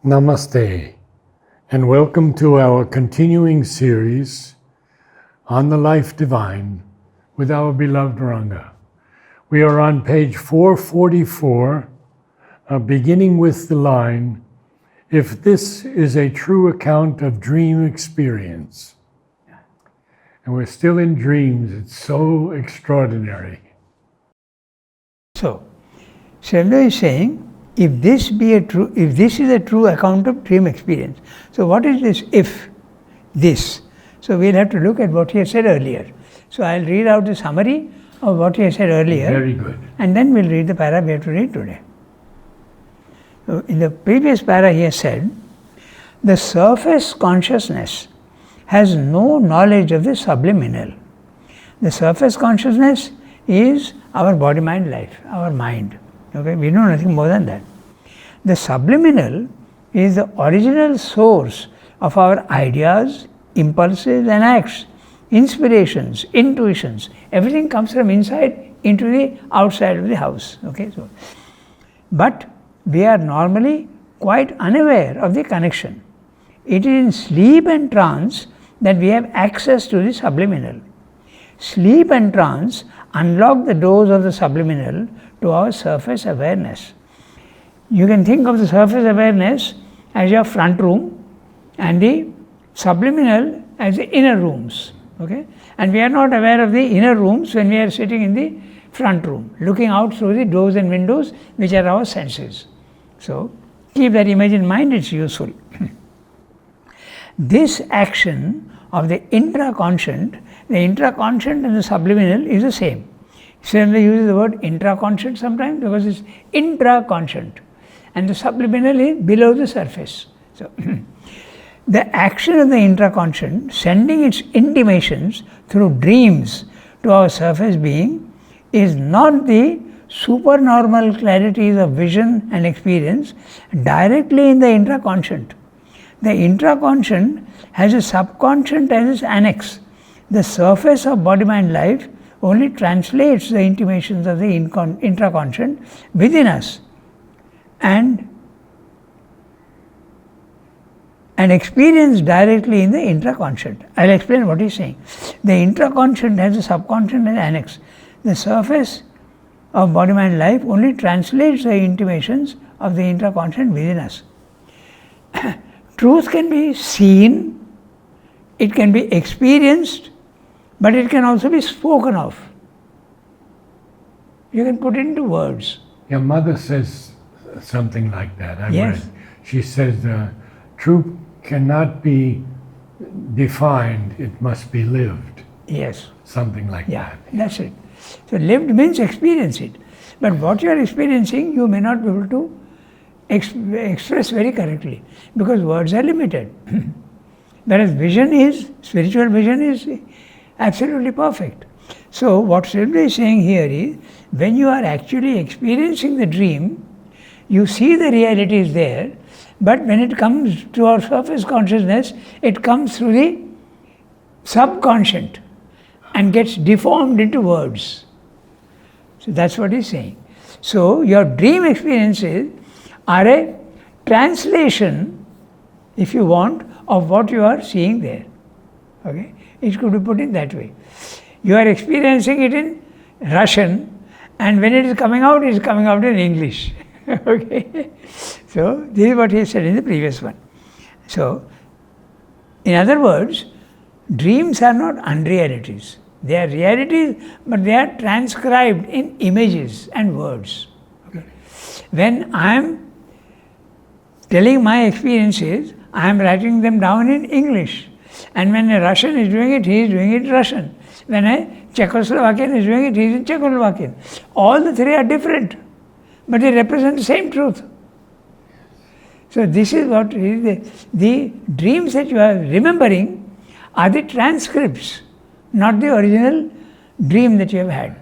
Namaste, and welcome to our continuing series on the life divine with our beloved Ranga. We are on page 444, beginning with the line, "If this is a true account of dream experience." And we're still in dreams. It's so extraordinary. So, Srila is saying, if this is a true account of dream experience. So what is this if this? So we'll have to look at what he has said earlier. So I'll read out the summary of what he has said earlier. Very good. And then we'll read the para we have to read today. So in the previous para he has said, the surface consciousness has no knowledge of the subliminal. The surface consciousness is our body, mind, life, our mind. Okay, we know nothing more than that. The subliminal is the original source of our ideas, impulses and acts, inspirations, intuitions. Everything comes from inside into the outside of the house. Okay, so, but we are normally quite unaware of the connection. It is in sleep and trance that we have access to the subliminal. Sleep and trance unlock the doors of the subliminal to our surface awareness. You can think of the surface awareness as your front room and the subliminal as the inner rooms. Okay? And we are not aware of the inner rooms when we are sitting in the front room, looking out through the doors and windows, which are our senses. So, keep that image in mind, it's useful. This action of the intraconscient and the subliminal is the same. Srila uses the word intraconscient sometimes because it's intraconscient, and the subliminal is below the surface. So, the action of the intraconscient sending its intimations through dreams to our surface being is not the supernormal clarities of vision and experience directly in the intraconscient. The intraconscient has a subconscient as its annex. The surface of body, mind, life only translates the intimations of the intraconscient within us and experience directly in the intraconscient. I'll explain what he's saying. The intraconscient has a subconscient as annex. The surface of body, mind, life only translates the intimations of the intraconscient within us. Truth can be seen, it can be experienced, but it can also be spoken of. You can put it into words. Your mother says something like that. Yes. Read. She says, truth cannot be defined, it must be lived. Yes. Something like that. That's it. So lived means experience it. But what you are experiencing, you may not be able to express very correctly because words are limited. Whereas spiritual vision is absolutely perfect. So what Srila is saying here is, when you are actually experiencing the dream, you see the reality is there, but when it comes to our surface consciousness, it comes through the subconscient and gets deformed into words. So that's what he's saying. So your dream experiences are a translation, if you want, of what you are seeing there. Okay? It could be put in that way. You are experiencing it in Russian, and when it is coming out in English. Okay? So this is what he said in the previous one. So, in other words, dreams are not unrealities. They are realities, but they are transcribed in images and words. Okay? When I am telling my experiences, I am writing them down in English. And when a Russian is doing it, he is doing it Russian. When a Czechoslovakian is doing it, he is in Czechoslovakian. All the three are different, but they represent the same truth. So this is what the dreams that you are remembering are the transcripts, not the original dream that you have had.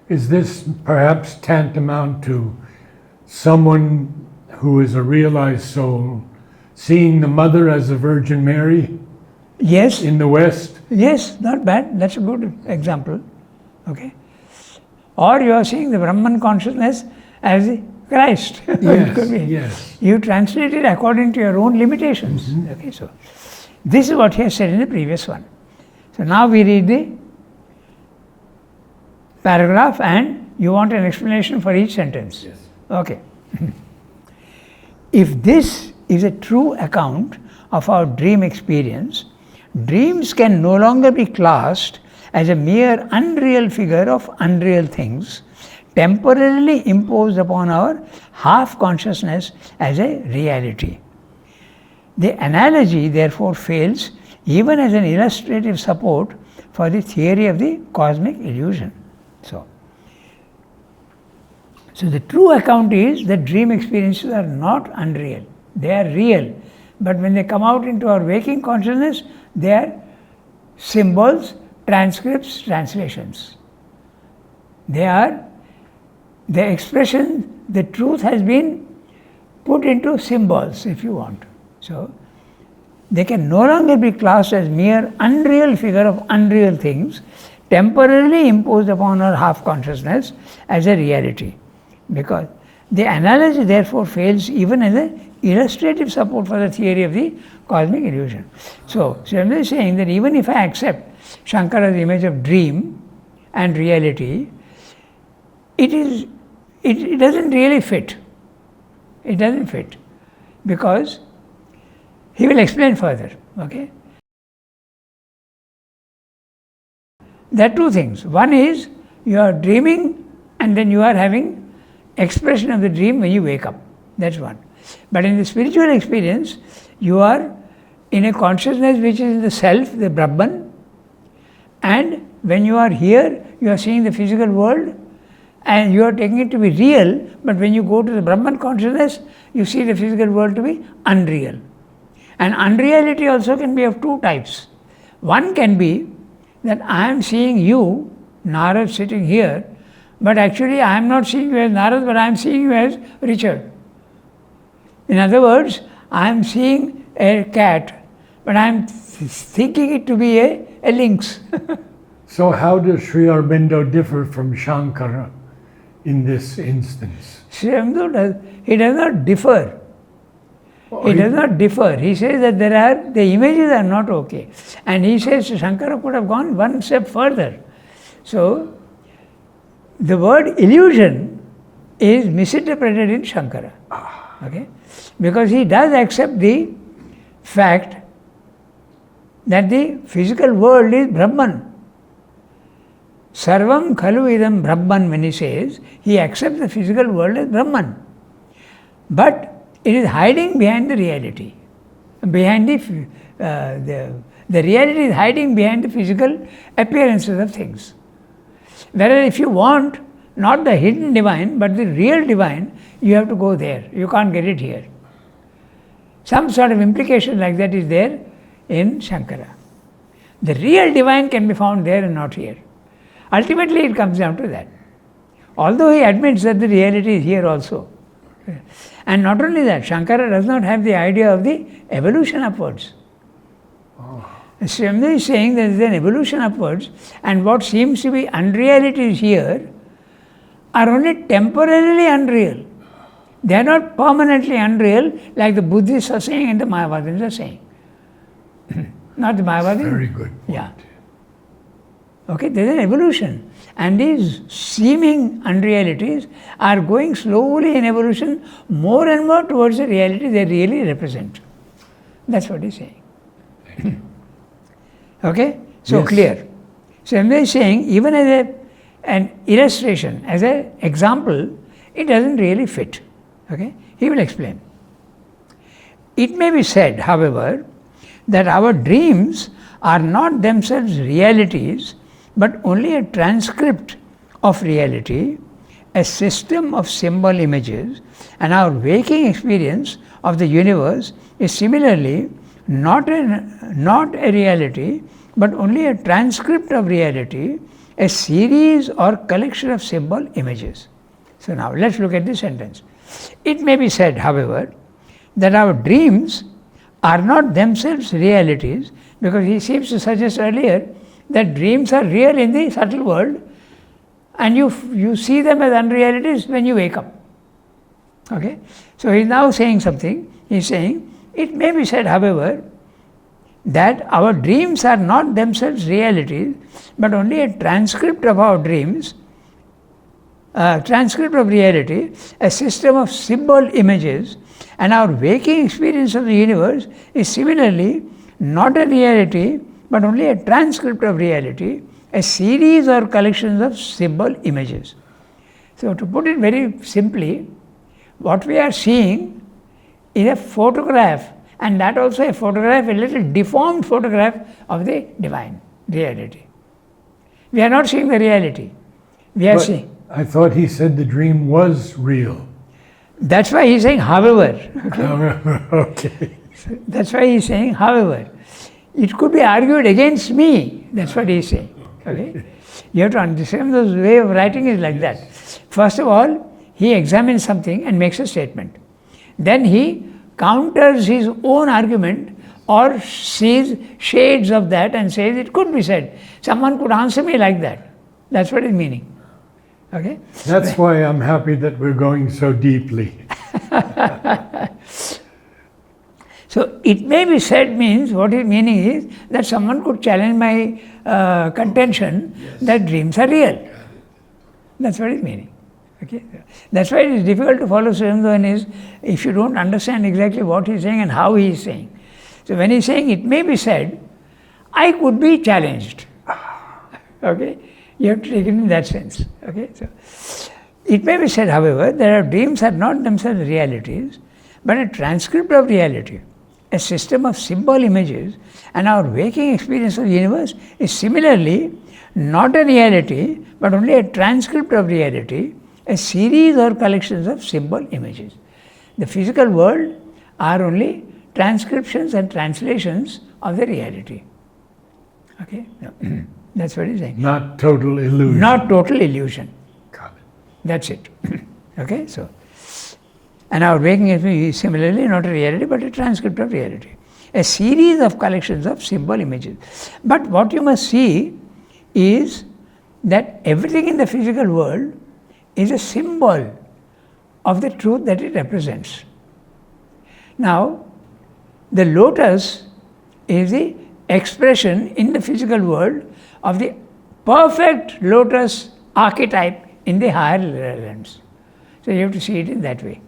Is this perhaps tantamount to someone who is a realized soul seeing the mother as the Virgin Mary? Yes. In the West? Yes, not bad. That's a good example. Okay. Or you are seeing the Brahman consciousness as the Christ. It could be. Yes. You translate it according to your own limitations. Okay, so this is what he has said in the previous one. So now we read the paragraph and you want an explanation for each sentence. Yes. Okay. If this is a true account of our dream experience, dreams can no longer be classed as a mere unreal figure of unreal things, temporarily imposed upon our half consciousness as a reality. The analogy therefore fails even as an illustrative support for the theory of the cosmic illusion. So the true account is that dream experiences are not unreal, they are real. But when they come out into our waking consciousness, they are symbols, transcripts, translations. They are the expression, the truth has been put into symbols, if you want. So they can no longer be classed as mere unreal figure of unreal things, temporarily imposed upon our half consciousness as a reality. Because the analogy therefore fails even as an illustrative support for the theory of the cosmic illusion. So Srimad is saying that even if I accept Shankara's image of dream and reality, it doesn't really fit. It doesn't fit because he will explain further. Okay. There are two things. One is you are dreaming and then you are having expression of the dream when you wake up. That's one. But in the spiritual experience, you are in a consciousness which is the self, the Brahman, and when you are here, you are seeing the physical world and you are taking it to be real, but when you go to the Brahman consciousness, you see the physical world to be unreal. And unreality also can be of two types. One can be that I am seeing you, Narad, sitting here, but actually I am not seeing you as Narad, but I am seeing you as Richard. In other words, I am seeing a cat, but I am thinking it to be a lynx. So how does Sri Aurobindo differ from Shankara in this instance? Sri Aurobindo does not differ. He does not differ. He says that the images are not okay. And he says Shankara could have gone one step further. So the word illusion is misinterpreted in Shankara. Okay? Because he does accept the fact that the physical world is Brahman. Sarvam khalu idam Brahman, when he says, he accepts the physical world as Brahman. But it is hiding behind the reality. Behind the reality is hiding behind the physical appearances of things. Whereas if you want not the hidden divine, but the real divine, you have to go there. You can't get it here. Some sort of implication like that is there in Shankara. The real divine can be found there and not here. Ultimately, it comes down to that. Although he admits that the reality is here also. And not only that, Shankara does not have the idea of the evolution upwards. Srimad is saying there is an evolution upwards, and what seems to be unrealities here are only temporarily unreal. They are not permanently unreal like the Buddhists are saying and the Mayavadins are saying. Not the Mayavadins. Very good point. Yeah. Okay, there is an evolution. And these seeming unrealities are going slowly in evolution more and more towards the reality they really represent. That's what he's saying. Okay? So Yes. clear. So I'm just saying, even as an illustration, as an example, it doesn't really fit. Okay? He will explain. It may be said, however, that our dreams are not themselves realities, but only a transcript of reality, a system of symbol images, and our waking experience of the universe is similarly not a reality, but only a transcript of reality, a series or collection of symbol images. So now let's look at this sentence. It may be said, however, that our dreams are not themselves realities, because he seems to suggest earlier that dreams are real in the subtle world and you see them as unrealities when you wake up. Okay? So he is now saying something. He is saying, it may be said, however, that our dreams are not themselves realities, but only a transcript of our dreams, a transcript of reality, a system of symbol images, and our waking experience of the universe is similarly not a reality, but only a transcript of reality, a series or collections of symbol images. So, to put it very simply, what we are seeing is a photograph, and that also a photograph, a little deformed photograph of the divine reality. We are not seeing the reality. We are seeing. I thought he said the dream was real. That's why he's saying, however. Okay. That's why he's saying, however. It could be argued against me. That's what he's saying. Okay? You have to understand the way of writing is like that. First of all, he examines something and makes a statement. Then he counters his own argument or sees shades of that and says it could be said. Someone could answer me like that. That's what it's meaning. Okay? That's why I'm happy that we're going so deeply. So it may be said means what his meaning is that someone could challenge my contention that dreams are real. That's what it's meaning. Okay? That's why it is difficult to follow Swayandavan is if you don't understand exactly what he's saying and how he is saying. So when he's saying it may be said, I could be challenged. Okay? You have to take it in that sense. Okay? So it may be said, however, that our dreams are not themselves realities, but a transcript of reality, a system of symbol images, and our waking experience of the universe is similarly not a reality, but only a transcript of reality, a series or collections of symbol images. The physical world are only transcriptions and translations of the reality. Okay? That's what he's saying. Not total illusion. Not total illusion. Got it. That's it. Okay? So, and our waking is similarly not a reality, but a transcript of reality. A series of collections of symbol images. But what you must see is that everything in the physical world is a symbol of the truth that it represents. Now, the lotus is the expression in the physical world of the perfect lotus archetype in the higher realms. So you have to see it in that way.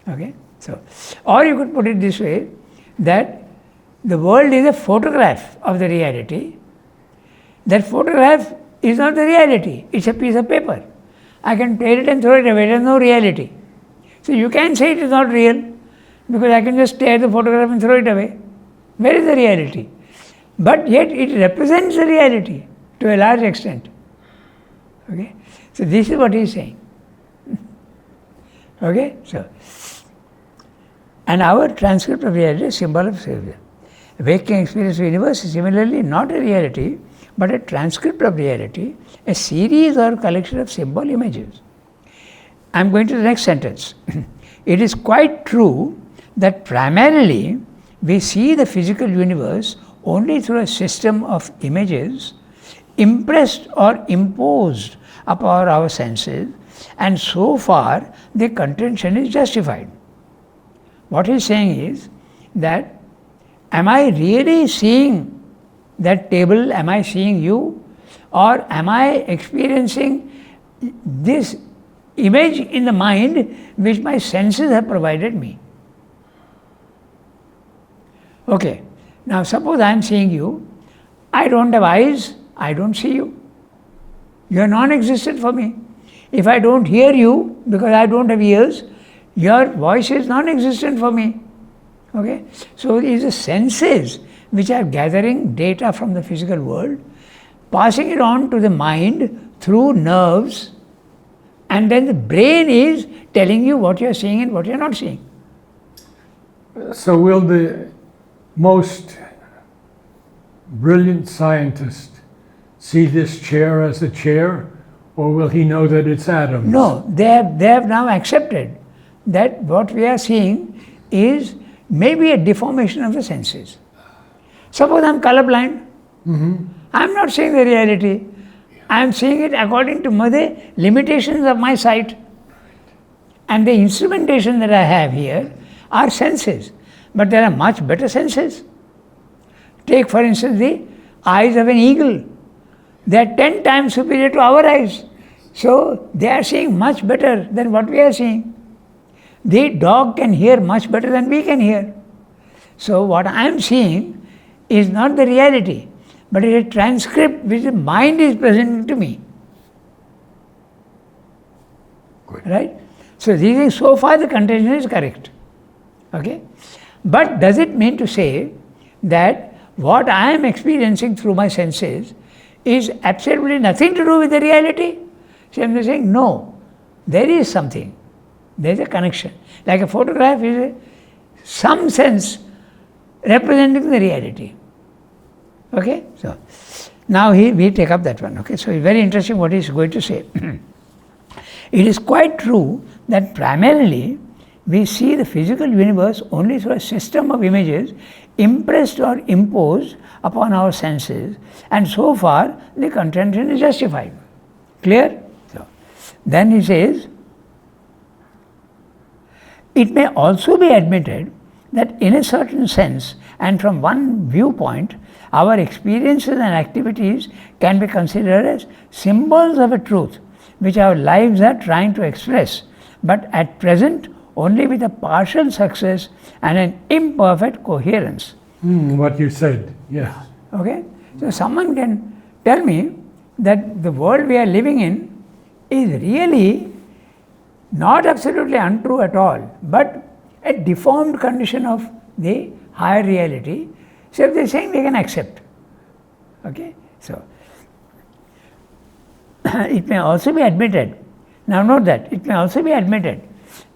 Okay? So, or you could put it this way, that the world is a photograph of the reality. That photograph is not the reality, it's a piece of paper. I can tear it and throw it away, there is no reality. So you can say it is not real, because I can just tear the photograph and throw it away. Where is the reality? But yet it represents the reality to a large extent. Okay? So this is what he is saying. Okay? So, and our transcript of reality is a symbol of Savior. Waking experience of the universe is similarly not a reality, but a transcript of reality, a series or collection of symbol images. I am going to the next sentence. It is quite true that primarily we see the physical universe only through a system of images impressed or imposed upon our senses, and so far the contention is justified. What he is saying is that, am I really seeing that table? Am I seeing you? Or am I experiencing this image in the mind which my senses have provided me? Okay, now suppose I am seeing you, I don't have eyes, I don't see you. You are non-existent for me. If I don't hear you because I don't have ears, your voice is non-existent for me. Okay? So it is the senses which are gathering data from the physical world, passing it on to the mind through nerves, and then the brain is telling you what you are seeing and what you are not seeing. So will the most brilliant scientist see this chair as a chair, or will he know that it's atoms? No, they have now accepted that what we are seeing is maybe a deformation of the senses. Suppose I am colorblind. I am not seeing the reality. I am seeing it according to the limitations of my sight. And the instrumentation that I have here are senses. But there are much better senses. Take for instance the eyes of an eagle. They are 10 times superior to our eyes. So they are seeing much better than what we are seeing. The dog can hear much better than we can hear. So what I am seeing is not the reality, but it is a transcript which the mind is presenting to me. Good. Right? So these things, so far the contention is correct. Okay? But does it mean to say that what I am experiencing through my senses is absolutely nothing to do with the reality? So I am saying, no, there is something. There is a connection. Like a photograph is some sense representing the reality. Okay? So now we take up that one. Okay? So it's very interesting what he is going to say. It is quite true that primarily we see the physical universe only through a system of images impressed or imposed upon our senses, and so far the contention is justified. Clear? So, then he says, it may also be admitted that in a certain sense and from one viewpoint, our experiences and activities can be considered as symbols of a truth which our lives are trying to express, but at present only with a partial success and an imperfect coherence. What you said, yes. Okay? So someone can tell me that the world we are living in is really not absolutely untrue at all, but a deformed condition of the higher reality. So if they are saying, they can accept. Okay? So it may also be admitted. Now note that, it may also be admitted.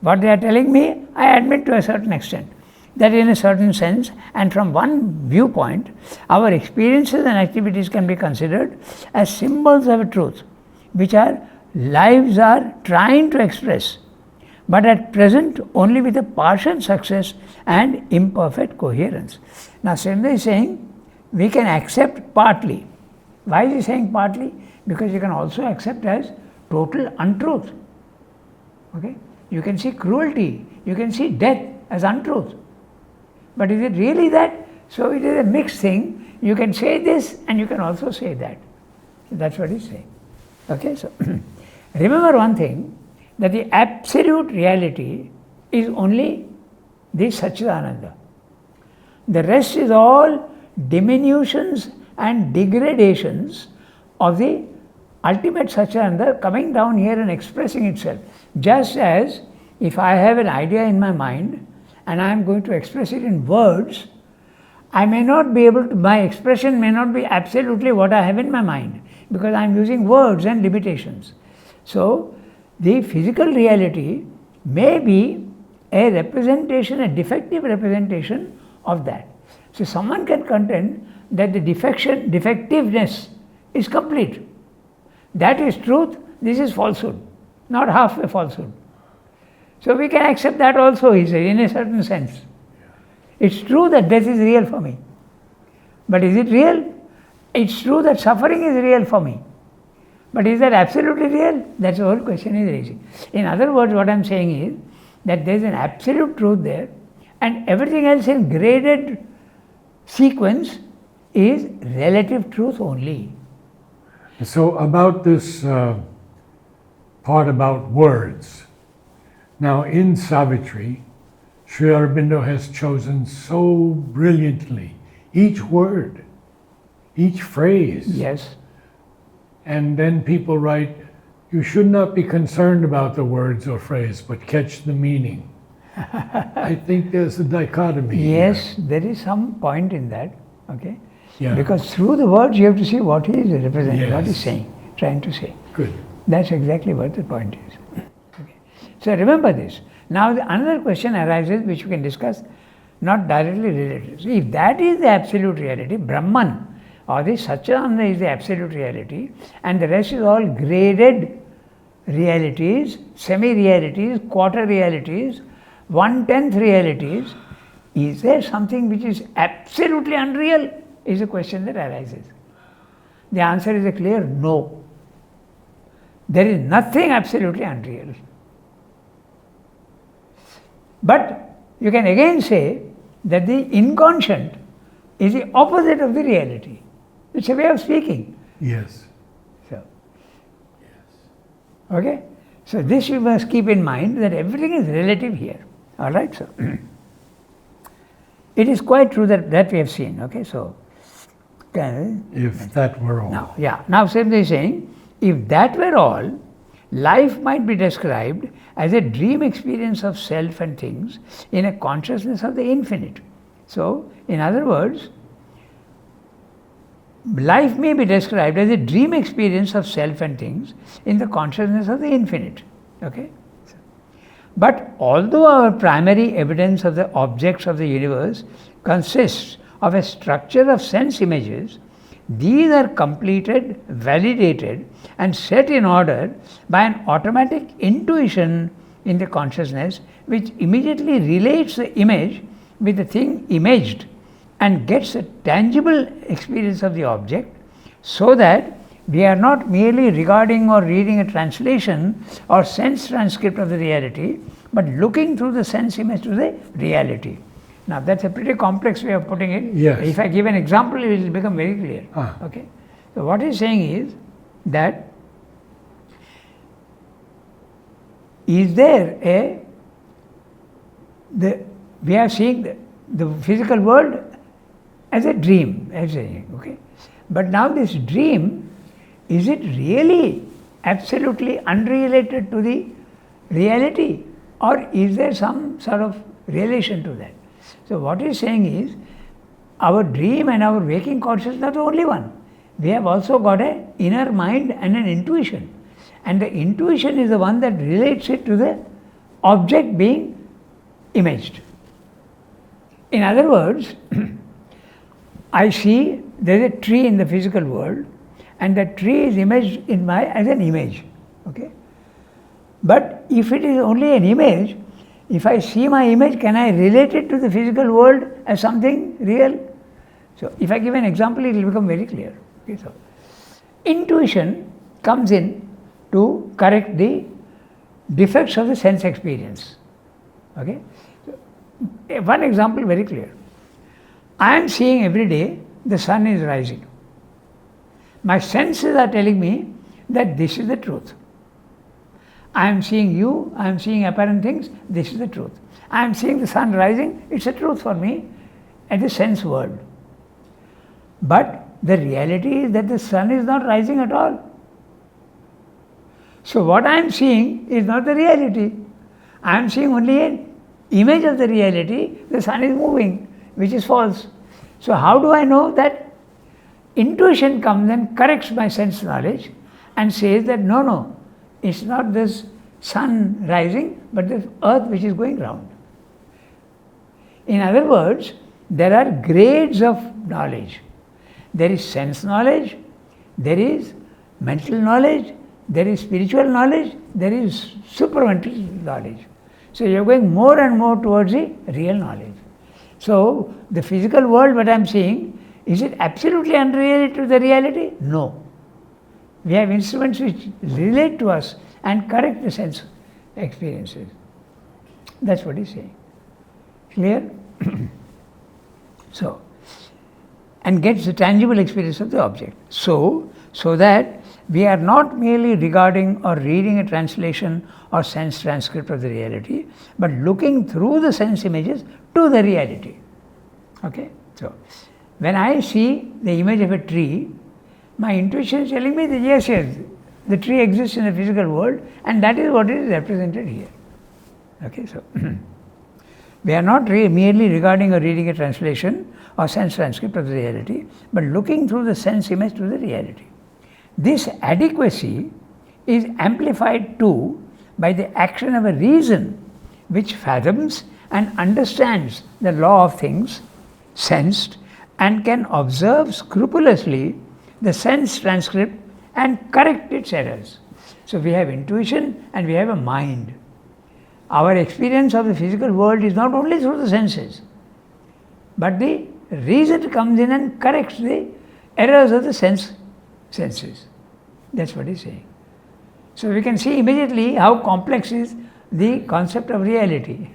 What they are telling me, I admit to a certain extent, that in a certain sense and from one viewpoint, our experiences and activities can be considered as symbols of a truth, which our lives are trying to express, but at present only with a partial success and imperfect coherence. Now Simba is saying, we can accept partly. Why is he saying partly? Because you can also accept as total untruth. Okay? You can see cruelty, you can see death as untruth. But is it really that? So it is a mixed thing. You can say this and you can also say that. So that's what he's saying. Okay, so remember one thing, that the absolute reality is only the Satchidananda. The rest is all diminutions and degradations of the ultimate Satchidananda coming down here and expressing itself. Just as if I have an idea in my mind and I am going to express it in words, I may not be able to, my expression may not be absolutely what I have in my mind, because I am using words and limitations. So the physical reality may be a representation, a defective representation of that. So someone can contend that the defectiveness is complete. That is truth, this is falsehood, not half a falsehood. So we can accept that also, he says, in a certain sense. It's true that death is real for me. But is it real? It's true that suffering is real for me. But is that absolutely real? That's the whole question is raising. In other words, what I am saying is that there is an absolute truth there, and everything else in graded sequence is relative truth only. So about this part about words. Now in Savitri, Sri Aurobindo has chosen so brilliantly each word, each phrase. Yes. And then people write, you should not be concerned about the words or phrase, but catch the meaning. I think there's a dichotomy. Yes, here. there is some point in that. Okay. Yeah. Because through the words you have to see what he is representing, Yes. what he is saying, trying to say. Good. That's exactly what the point is. Okay. So remember this. Now another question arises which we can discuss, not directly related. So if that is the absolute reality, Brahman or the Satchidananda is the absolute reality, and the rest is all graded realities, semi-realities, quarter realities, 1/10 realities, is there something which is absolutely unreal? Is a question that arises. The answer is a clear no. There is nothing absolutely unreal. But you can again say that the inconscient is the opposite of the reality. It's a way of speaking. Yes. So, okay? So this you must keep in mind, that everything is relative here. All right? So it is quite true that we have seen. Okay? So If that were all. now, now simply saying, if that were all, life might be described as a dream experience of self and things in a consciousness of the infinite. So, in other words, life may be described as a dream experience of self and things in the consciousness of the infinite. Okay? But although our primary evidence of the objects of the universe consists of a structure of sense images, these are completed, validated, and set in order by an automatic intuition in the consciousness, which immediately relates the image with the thing imaged and gets a tangible experience of the object, so that we are not merely regarding or reading a translation or sense transcript of the reality, but looking through the sense image to the reality. Now that's a pretty complex way of putting it. Yes. If I give an example, it will become very clear. Okay. So what he's saying is that is there we are seeing the physical world as a dream, okay? But now this dream, is it really absolutely unrelated to the reality, or is there some sort of relation to that? So what he's saying is, our dream and our waking consciousness is not the only one. We have also got an inner mind and an intuition. And the intuition is the one that relates it to the object being imaged. In other words, I see there is a tree in the physical world, and that tree is imaged in as an image. Okay? But if it is only an image, if I see my image, can I relate it to the physical world as something real? So if I give an example, it will become very clear. Okay, so intuition comes in to correct the defects of the sense experience. Okay? So, one example very clear. I am seeing every day the sun is rising. My senses are telling me that this is the truth. I am seeing you, I am seeing apparent things, this is the truth. I am seeing the sun rising, it's a truth for me at the sense world. But the reality is that the sun is not rising at all. So what I am seeing is not the reality. I am seeing only an image of the reality, the sun is moving, which is false. So how do I know that? Intuition comes and corrects my sense knowledge and says that no, it's not this sun rising, but the earth which is going round. In other words, there are grades of knowledge. There is sense knowledge, there is mental knowledge, there is spiritual knowledge, there is supramental knowledge. So you are going more and more towards the real knowledge. So the physical world, what I am seeing, is it absolutely unrelated to the reality? No. We have instruments which relate to us and correct the sense experiences. That's what he's saying. Clear? So, and gets the tangible experience of the object. So that we are not merely regarding or reading a translation or sense transcript of the reality, but looking through the sense images to the reality. Okay? So, when I see the image of a tree, my intuition is telling me that yes, the tree exists in the physical world, and that is what is represented here. Okay, so we are not merely regarding or reading a translation or sense transcript of the reality, but looking through the sense image to the reality. This adequacy is amplified too by the action of a reason which fathoms and understands the law of things sensed and can observe scrupulously the sense transcript and correct its errors. So we have intuition and we have a mind. Our experience of the physical world is not only through the senses, but the reason comes in and corrects the errors of the senses. That's what he's saying. So we can see immediately how complex is the concept of reality.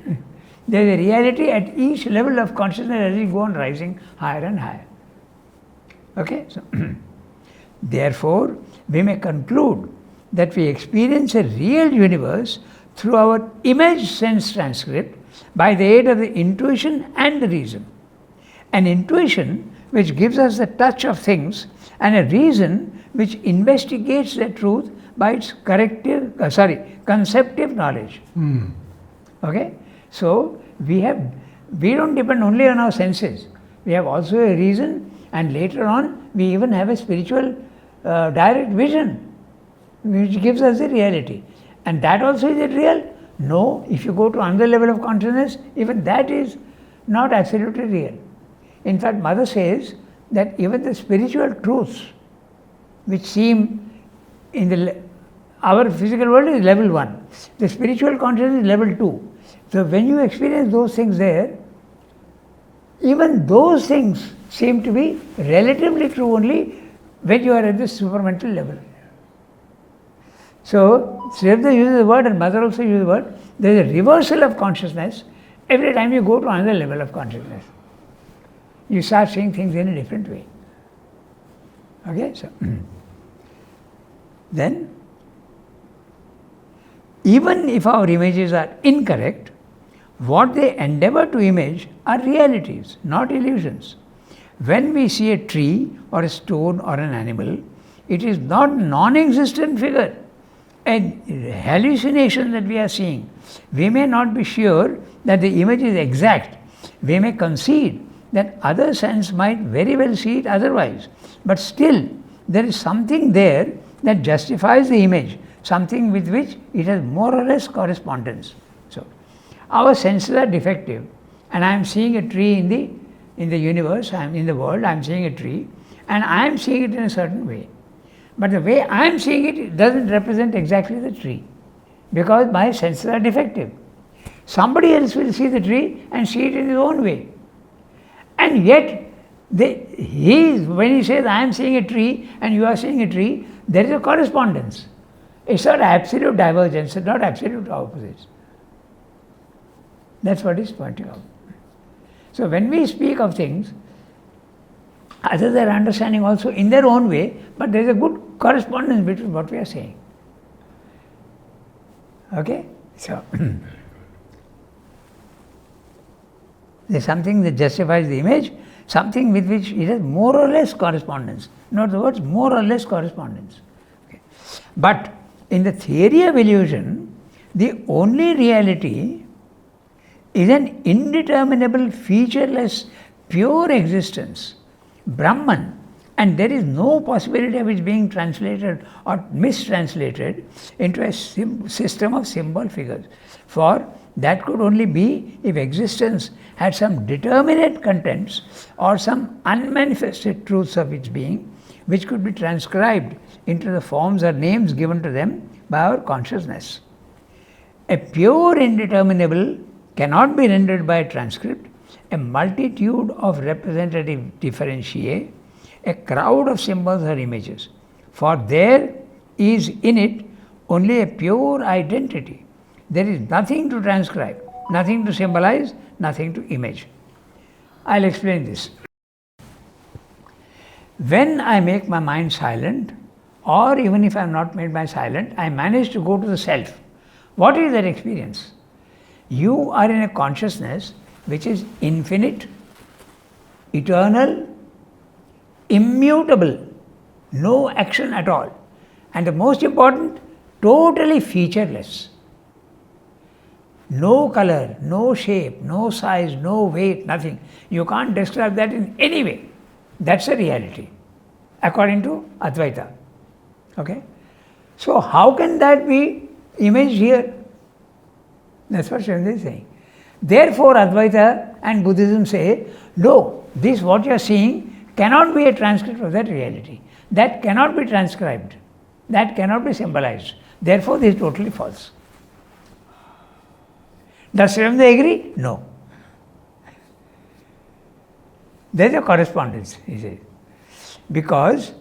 There is a reality at each level of consciousness as we go on rising higher and higher. Okay? So, therefore, we may conclude that we experience a real universe through our image sense transcript by the aid of the intuition and the reason. An intuition which gives us the touch of things, and a reason which investigates the truth by its conceptive knowledge. Okay? So, we don't depend only on our senses. We have also a reason, and later on we even have a spiritual direct vision which gives us the reality. And that also is it real? No. If you go to another level of consciousness, even that is not absolutely real. In fact, Mother says that even the spiritual truths which seem in our physical world is level 1. The spiritual consciousness is level 2. So when you experience those things there, even those things seem to be relatively true only when you are at the supramental level. So, Sridhar uses the word and Mother also uses the word, there is a reversal of consciousness every time you go to another level of consciousness. You start seeing things in a different way. Okay, so then, even if our images are incorrect, what they endeavor to image are realities, not illusions. When we see a tree or a stone or an animal, it is not non-existent figure, a hallucination that we are seeing. We may not be sure that the image is exact. We may concede that other sense might very well see it otherwise. But still, there is something there that justifies the image, something with which it has more or less correspondence. So, our senses are defective, and I am seeing a tree in the universe, I am in the world, I am seeing a tree, and I am seeing it in a certain way. But the way I am seeing it, it doesn't represent exactly the tree, because my senses are defective. Somebody else will see the tree and see it in his own way. And yet, when he says, I am seeing a tree and you are seeing a tree, there is a correspondence. It's not absolute divergence, it's not absolute opposites. That's what he's pointing out. So when we speak of things, others are understanding also in their own way, but there is a good correspondence between what we are saying. Okay? So, there is something that justifies the image, something with which it has more or less correspondence. In other words, more or less correspondence. Okay. But in the theory of illusion, the only reality is an indeterminable, featureless, pure existence, Brahman, and there is no possibility of it being translated or mistranslated into a system of symbol figures. For that could only be if existence had some determinate contents or some unmanifested truths of its being, which could be transcribed into the forms or names given to them by our consciousness. A pure indeterminable cannot be rendered by a transcript, a multitude of representative differentiae, a crowd of symbols or images, for there is in it only a pure identity. There is nothing to transcribe, nothing to symbolize, nothing to image. I'll explain this. When I make my mind silent, or even if I have not made my silent, I manage to go to the self. What is that experience? You are in a consciousness which is infinite, eternal, immutable, no action at all. And the most important, totally featureless. No color, no shape, no size, no weight, nothing. You can't describe that in any way. That's a reality, according to Advaita. Okay? So how can that be imaged here? That's what Sridhar is saying. Therefore, Advaita and Buddhism say, no, this what you are seeing cannot be a transcript of that reality. That cannot be transcribed. That cannot be symbolized. Therefore, this is totally false. Does Sridhar agree? No. There is a correspondence, he says. Because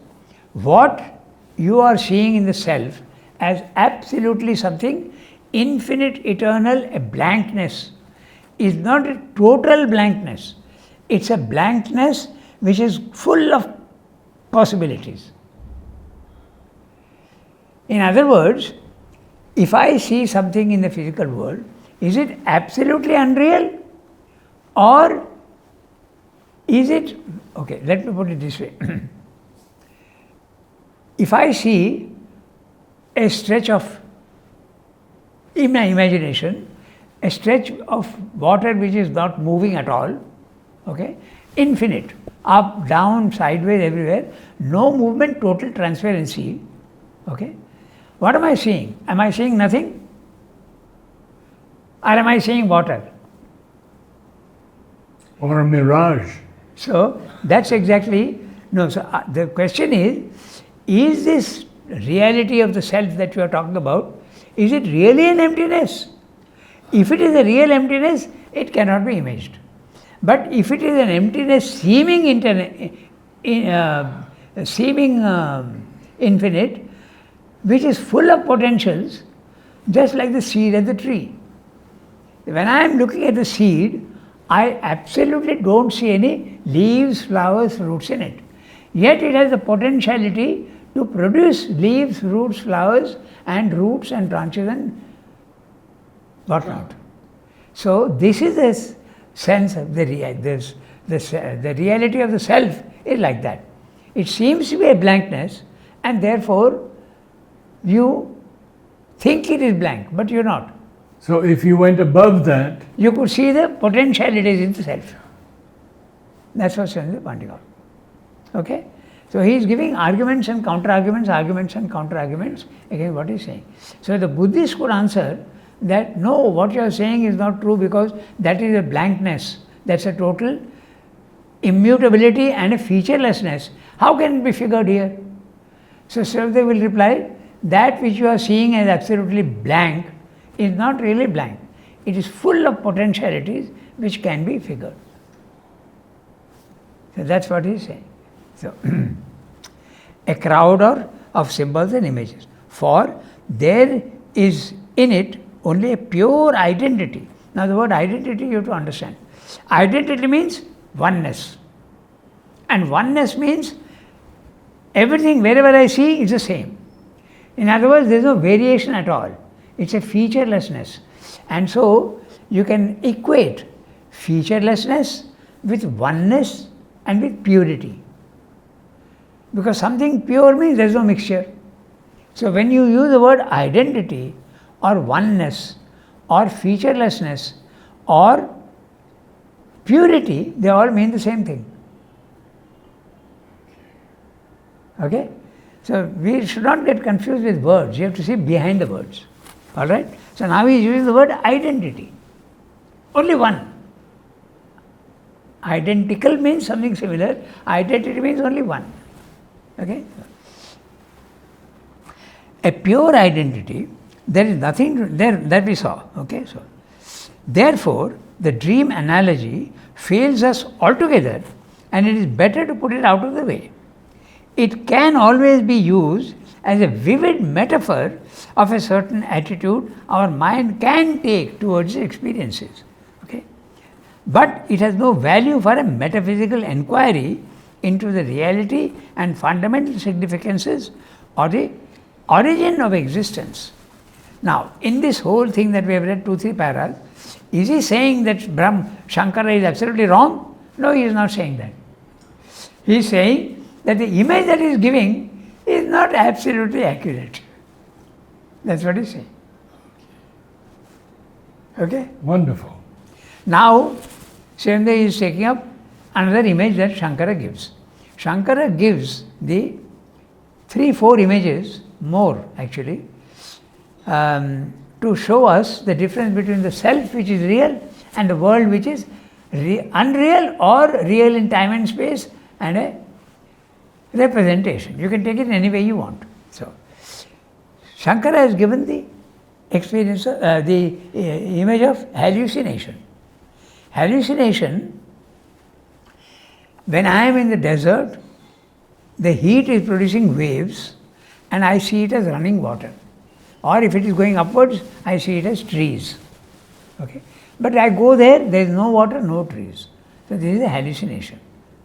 what you are seeing in the self as absolutely something infinite, eternal, a blankness, is not a total blankness. It's a blankness which is full of possibilities. In other words, if I see something in the physical world, is it absolutely unreal? Or is it, okay, let me put it this way. If I see a stretch of, in my imagination, a stretch of water which is not moving at all, okay, infinite, up, down, sideways, everywhere, no movement, total transparency, okay, what am I seeing? Am I seeing nothing? Or am I seeing water? Or a mirage. So that's exactly, no, so the question is this reality of the self that you are talking about, is it really an emptiness? If it is a real emptiness, it cannot be imaged. But if it is an emptiness seeming infinite, which is full of potentials, just like the seed of the tree. When I am looking at the seed, I absolutely don't see any leaves, flowers, roots in it. Yet it has the potentiality to produce leaves, roots, flowers, and roots and branches and whatnot. So this is the sense of the reality of the self is like that. It seems to be a blankness, and therefore you think it is blank, but you're not. So if you went above that, You could see the potentialities in the self. That's what Swami is pointing out. Okay? So he is giving arguments and counter-arguments, arguments and counter-arguments against what he is saying. So the Buddhist could answer that no, what you are saying is not true because that is a blankness. That's a total immutability and a featurelessness. How can it be figured here? So Sravdev will reply, that which you are seeing as absolutely blank is not really blank. It is full of potentialities which can be figured. So that's what he is saying. So a crowd of symbols and images. For there is in it only a pure identity. Now the word identity you have to understand. Identity means oneness. And oneness means everything wherever I see is the same. In other words, there is no variation at all. It's a featurelessness. And so you can equate featurelessness with oneness and with purity. Because something pure means there is no mixture. So when you use the word identity or oneness or featurelessness or purity, they all mean the same thing. Okay? So we should not get confused with words. You have to see behind the words. All right? So now he is using the word identity. Only one. Identical means something similar. Identity means only one. Okay? A pure identity, there is nothing there that we saw. Okay? So therefore, the dream analogy fails us altogether, and it is better to put it out of the way. It can always be used as a vivid metaphor of a certain attitude our mind can take towards experiences. Okay? But it has no value for a metaphysical inquiry into the reality and fundamental significances or the origin of existence. Now, in this whole thing that we have read 2-3 paras, is he saying that Shankara is absolutely wrong? No, he is not saying that. He is saying that the image that he is giving is not absolutely accurate. That's what he is saying. Okay? wonderful. Now, Srivande is taking up another image that Shankara gives. Shankara gives the 3-4 images, more actually, to show us the difference between the self which is real and the world which is unreal or real in time and space and a representation. You can take it any way you want. So, Shankara has given the experience, the image of hallucination. Hallucination, when I am in the desert, the heat is producing waves and I see it as running water. Or if it is going upwards, I see it as trees. Okay? But I go there is no water, no trees. So this is a hallucination.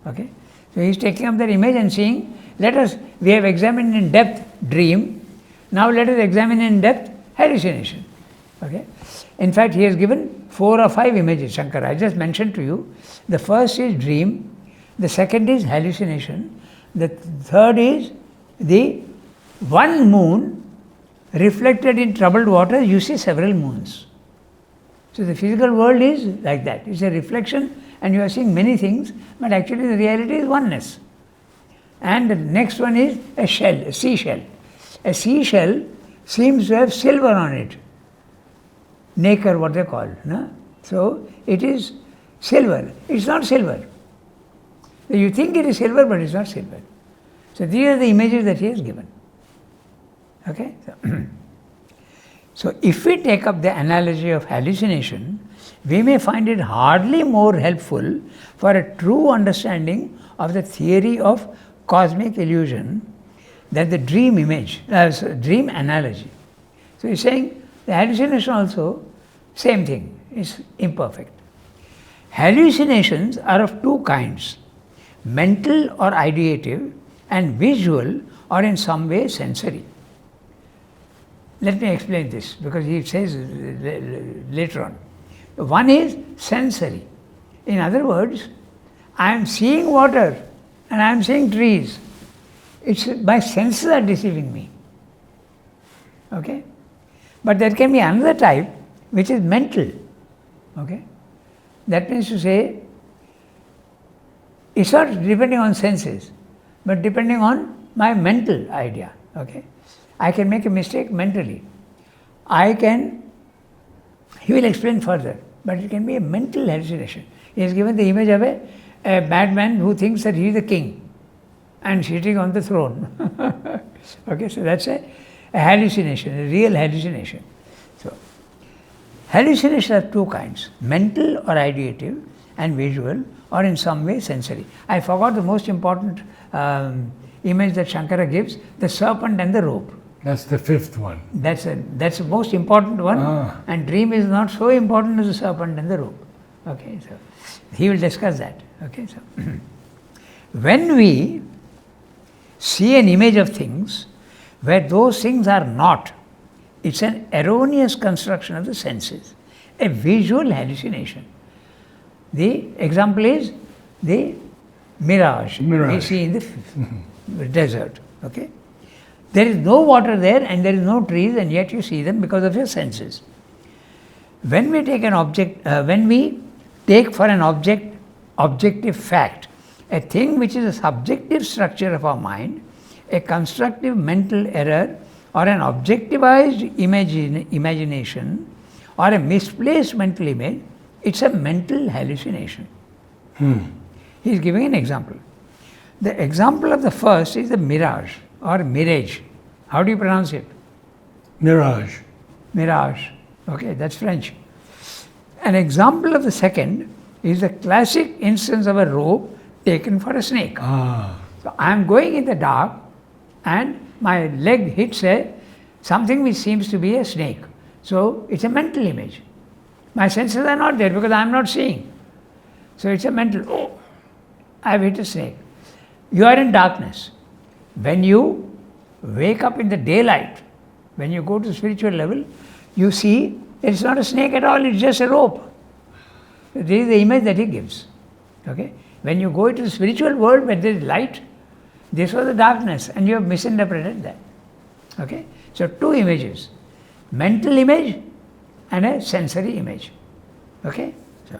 Okay? So he is taking up that image and saying, we have examined in depth dream, now let us examine in depth hallucination. Okay? In fact, he has given 4 or 5 images, Shankara. I just mentioned to you. The first is dream, the second is hallucination, the third is the one moon reflected in troubled water, you see several moons. So the physical world is like that. It's a reflection and you are seeing many things, but actually the reality is oneness. And the next one is a shell, a seashell. A seashell seems to have silver on it. Nacre, what they call. No? So it is silver. It's not silver. So you think it is silver, but it's not silver. So these are the images that he has given. Okay? So if we take up the analogy of hallucination, we may find it hardly more helpful for a true understanding of the theory of cosmic illusion than the dream image, dream analogy. So he's saying the hallucination also, same thing, is imperfect. Hallucinations are of 2 kinds, mental or ideative, and visual or in some way sensory. Let me explain this, because he says later on. One is sensory. In other words, I am seeing water and I am seeing trees. It's my senses are deceiving me. Okay? But there can be another type which is mental. Okay? That means to say, it's not depending on senses, but depending on my mental idea. Okay? I can make a mistake mentally. He will explain further, but it can be a mental hallucination. He has given the image of a madman who thinks that he is the king and sitting on the throne. Okay, so that's a hallucination, a real hallucination. So, hallucinations are 2 kinds, mental or ideative, and visual or in some way sensory. I forgot the most important image that Shankara gives, the serpent and the rope. That's the 5th one. That's the most important one, and dream is not so important as the serpent and the rope. Okay, so he will discuss that. Okay, so when we see an image of things where those things are not, it's an erroneous construction of the senses, a visual hallucination. The example is the mirage. We see in the desert. Okay. There is no water there and there is no trees, and yet you see them because of your senses. When we take an object, for an objective fact, a thing which is a subjective structure of our mind, a constructive mental error, or an objectivized imagination, or a misplaced mental image, it's a mental hallucination. He is giving an example. The example of the first is the mirage or mirage. How do you pronounce it? Mirage. Mirage. Okay, that's French. An example of the second is the classic instance of a rope taken for a snake. So I am going in the dark and my leg hits something which seems to be a snake. So it's a mental image. My senses are not there because I am not seeing. So it's a mental, I have hit a snake. You are in darkness. When you wake up in the daylight, when you go to spiritual level, you see it's not a snake at all, it's just a rope. This is the image that he gives. Okay? When you go into the spiritual world where there is light, this was the darkness and you have misinterpreted that. Okay? So 2 images, mental image and a sensory image. Okay? So,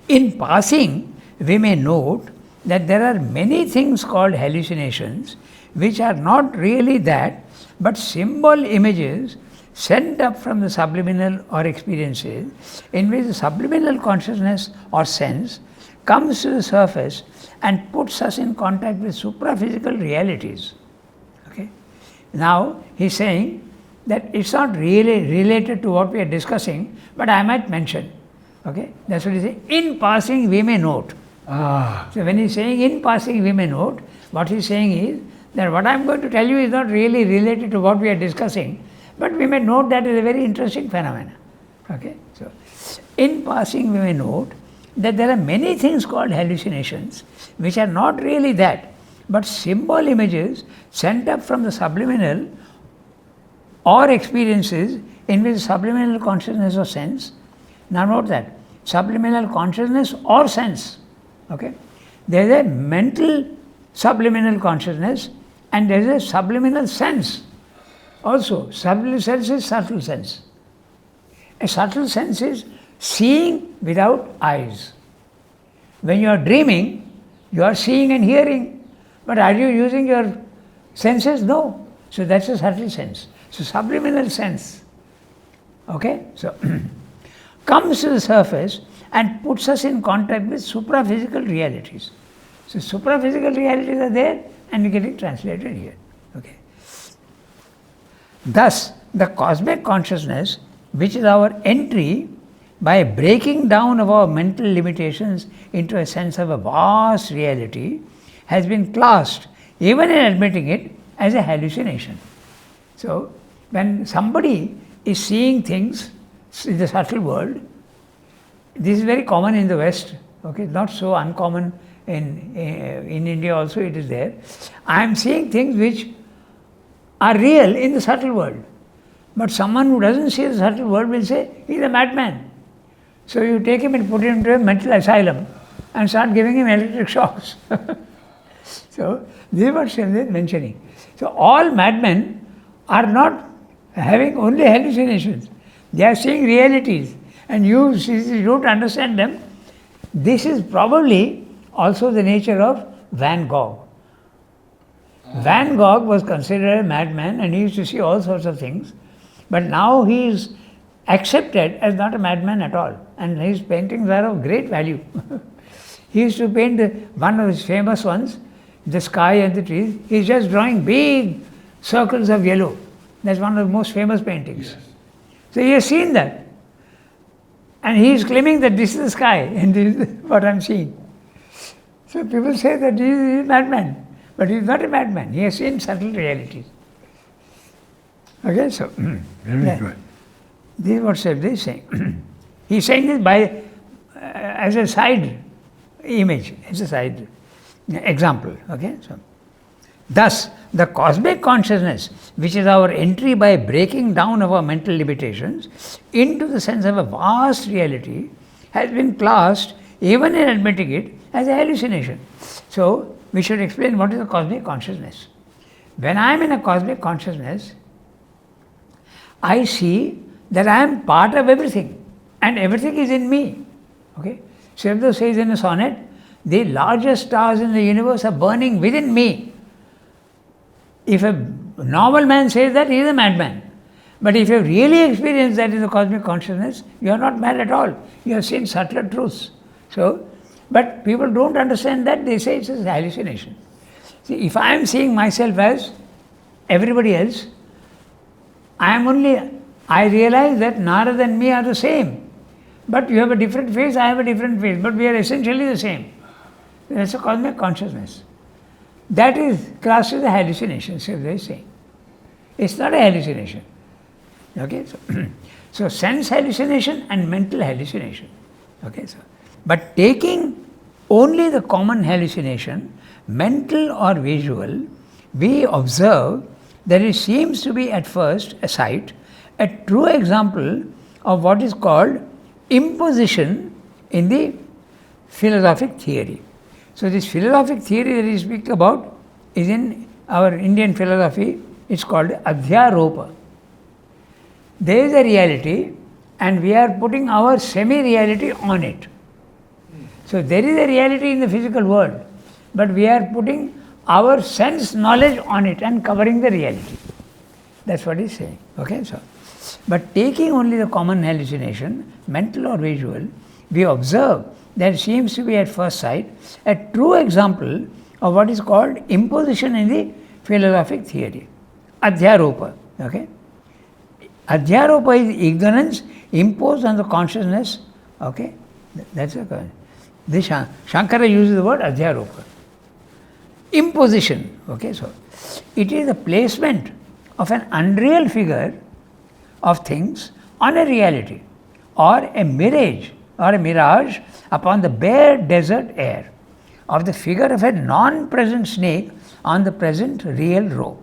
in passing, we may note that there are many things called hallucinations which are not really that, but symbol images sent up from the subliminal or experiences in which the subliminal consciousness or sense comes to the surface and puts us in contact with supraphysical realities. Okay? Now, he is saying that it's not really related to what we are discussing, but I might mention. Okay? That's what he is saying. In passing, we may note. So when he is saying in passing we may note, what he is saying is that what I am going to tell you is not really related to what we are discussing, but we may note that is a very interesting phenomenon. Okay? So In passing, we may note that there are many things called hallucinations which are not really that, but symbol images sent up from the subliminal or experiences in which subliminal consciousness or sense. Now note that subliminal consciousness or sense. Okay, there is a mental subliminal consciousness and there is a subliminal sense. Also, subliminal sense is subtle sense. A subtle sense is seeing without eyes. When you are dreaming, you are seeing and hearing, but are you using your senses? No. So that's a subtle sense. So subliminal sense, okay, so comes to the surface and puts us in contact with supraphysical realities. So supraphysical realities are there and we get it translated here. Okay. Thus, the cosmic consciousness, which is our entry by breaking down of our mental limitations into a sense of a vast reality, has been classed, even in admitting it, as a hallucination. So, when somebody is seeing things in the subtle world, this is very common in the West, okay, not so uncommon in India also it is there. I am seeing things which are real in the subtle world. But someone who doesn't see the subtle world will say, he is a madman. So you take him and put him into a mental asylum and start giving him electric shocks. So this is what Srimad is mentioning. So all madmen are not having only hallucinations. They are seeing realities. And you don't understand them. This is probably also the nature of Van Gogh. Van Gogh was considered a madman and he used to see all sorts of things. But now he is accepted as not a madman at all. And his paintings are of great value. He used to paint one of his famous ones, the sky and the trees. He's just drawing big circles of yellow. That's one of the most famous paintings. Yes. So he has seen that. And he is claiming that this is the sky and this is what I am seeing. So people say that he is a madman. But he is not a madman. He has seen subtle realities. Okay, so very good. This is what Srimad is saying. He is saying this by as a side image, as a side example. Okay, so thus the cosmic consciousness, which is our entry by breaking down of our mental limitations into the sense of a vast reality, has been classed, even in admitting it, as a hallucination. So we should explain what is the cosmic consciousness. When I am in a cosmic consciousness, I see that I am part of everything and everything is in me. Okay? Srimad says in a sonnet, the largest stars in the universe are burning within me. If a normal man says that, he is a madman. But if you have really experienced that in the cosmic consciousness, you are not mad at all. You have seen subtler truths. So, but people don't understand that, they say it's a hallucination. See, if I am seeing myself as everybody else, I realize that Narad and me are the same. But you have a different face, I have a different face, but we are essentially the same. That's a cosmic consciousness. That is classed as a hallucination, so they say. It's not a hallucination. Okay, so sense hallucination and mental hallucination. Okay, so but taking only the common hallucination, mental or visual, we observe that it seems to be at first sight a true example of what is called imposition in the philosophic theory. So this philosophic theory that we speak about is in our Indian philosophy, it's called Adhyaropa. There is a reality and we are putting our semi-reality on it. So there is a reality in the physical world, but we are putting our sense knowledge on it and covering the reality. That's what he's saying. Okay, so but taking only the common hallucination, mental or visual, we observe that seems to be at first sight a true example of what is called imposition in the philosophic theory. Adhyaropa. Okay? Adhyaropa is ignorance imposed on the consciousness. Okay? That's a this Shankara uses the word Adhyaropa. Imposition. Okay, so it is the placement of an unreal figure of things on a reality, or a mirage or a mirage upon the bare desert air of the figure of a non-present snake on the present real roe.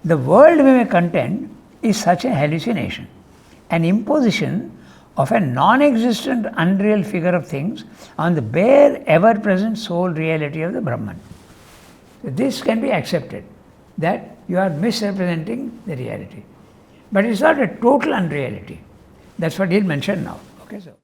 The world, we may contend, is such a hallucination, an imposition of a non-existent unreal figure of things on the bare ever-present sole reality of the Brahman. So this can be accepted, that you are misrepresenting the reality. But it's not a total unreality. That's what he'll mention now. Okay, so.